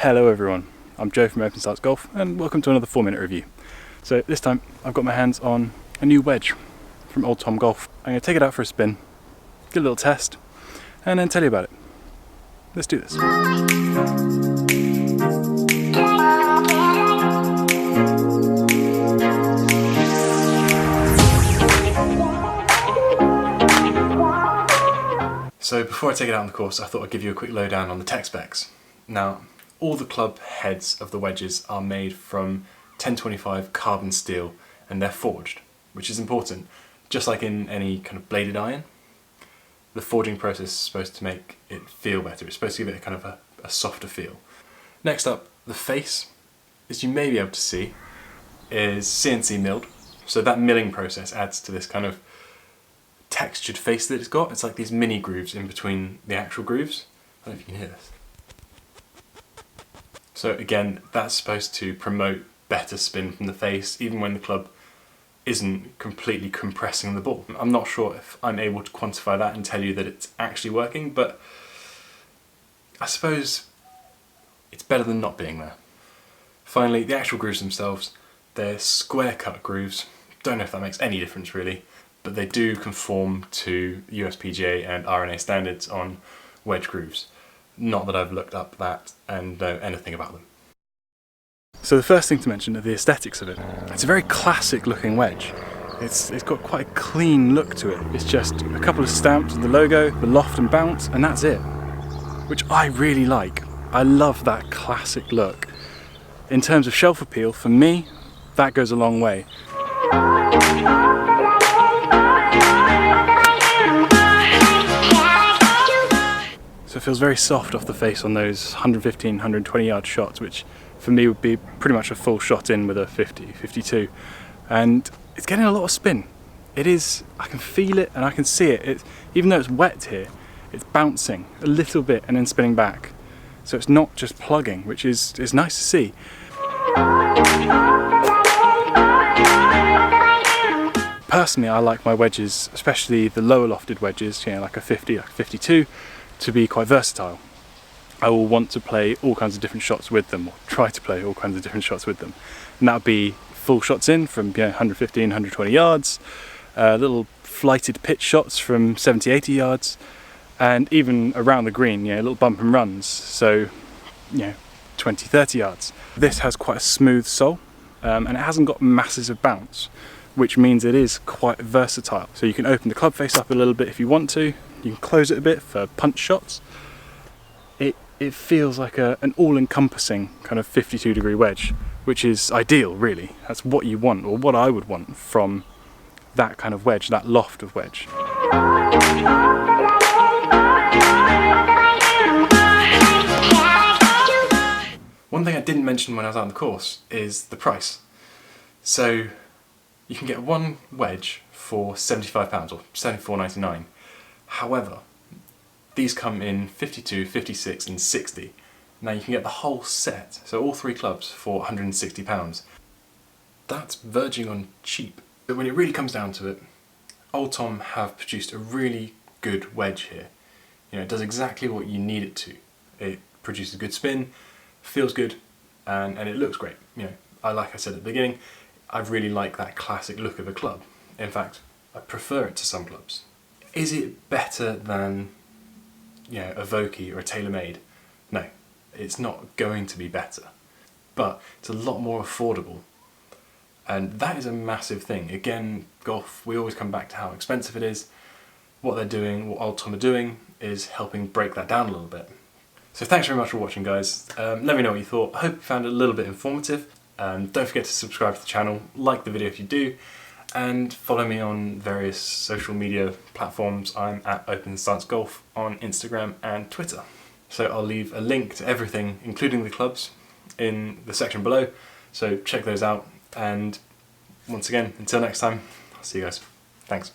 Hello everyone, I'm Joe from Open Stance Golf and welcome to another 4-minute review. So this time I've got my hands on a new wedge from Old Tom Golf. I'm going to take it out for a spin, get a little test and then tell you about it. Let's do this. So before I take it out on the course, I thought I'd give you a quick lowdown on the tech specs. Now, all the club heads of the wedges are made from 1025 carbon steel and they're forged, which is important. Just like in any kind of bladed iron, the forging process is supposed to make it feel better. It's supposed to give it a kind of a softer feel. Next up, the face, as you may be able to see, is CNC milled. So that milling process adds to this kind of textured face that it's got. It's like these mini grooves in between the actual grooves. I don't know if you can hear this. So again, that's supposed to promote better spin from the face, even when the club isn't completely compressing the ball. I'm not sure if I'm able to quantify that and tell you that it's actually working, but I suppose it's better than not being there. Finally, the actual grooves themselves, they're square cut grooves. Don't know if that makes any difference really, but they do conform to USPGA and RNA standards on wedge grooves. Not that I've looked up that and know anything about them. So the first thing to mention are the aesthetics of it. It's a very classic looking wedge. It's got quite a clean look to it. It's just a couple of stamps of the logo, the loft and bounce, and that's it. Which I really like. I love that classic look. In terms of shelf appeal, for me, that goes a long way. So it feels very soft off the face on those 115, 120 yard shots, which for me would be pretty much a full shot in with a 50, 52. And it's getting a lot of spin. It is, I can feel it and I can see it. Even though it's wet here, it's bouncing a little bit and then spinning back. So it's not just plugging, which is nice to see. Personally, I like my wedges, especially the lower lofted wedges, like a 50, like a 52, to be quite versatile. I will want to play all kinds of different shots with them, or try to play all kinds of different shots with them. And that would be full shots in from 115, 120 yards, little flighted pitch shots from 70, 80 yards, and even around the green, little bump and runs, so 20, 30 yards. This has quite a smooth sole, and it hasn't got masses of bounce, which means it is quite versatile. So you can open the club face up a little bit if you want to, you can close it a bit for punch shots. It feels like an all-encompassing kind of 52-degree wedge, which is ideal really. That's what you want, or what I would want from that kind of wedge, that loft of wedge. One thing I didn't mention when I was out on the course is the price. So you can get one wedge for £75 or $74.99. However, these come in 52, 56 and 60. Now you can get the whole set, so all three clubs, for £160. That's verging on cheap. But when it really comes down to it, Old Tom have produced a really good wedge here. It does exactly what you need it to. It produces good spin, feels good, and it looks great. Like I said at the beginning, I really like that classic look of a club. In fact, I prefer it to some clubs. Is it better than a Vokey or a TaylorMade? No, it's not going to be better, but it's a lot more affordable, and that is a massive thing. Again, golf, we always come back to how expensive it is. What they're doing, what Old Tom are doing, is helping break that down a little bit. So thanks very much for watching, guys. Let me know what you thought. I hope you found it a little bit informative. Don't forget to subscribe to the channel, like the video if you do, and follow me on various social media platforms. I'm at Open Stance Golf on Instagram and Twitter. So I'll leave a link to everything, including the clubs, in the section below. So check those out. And once again, until next time, I'll see you guys. Thanks.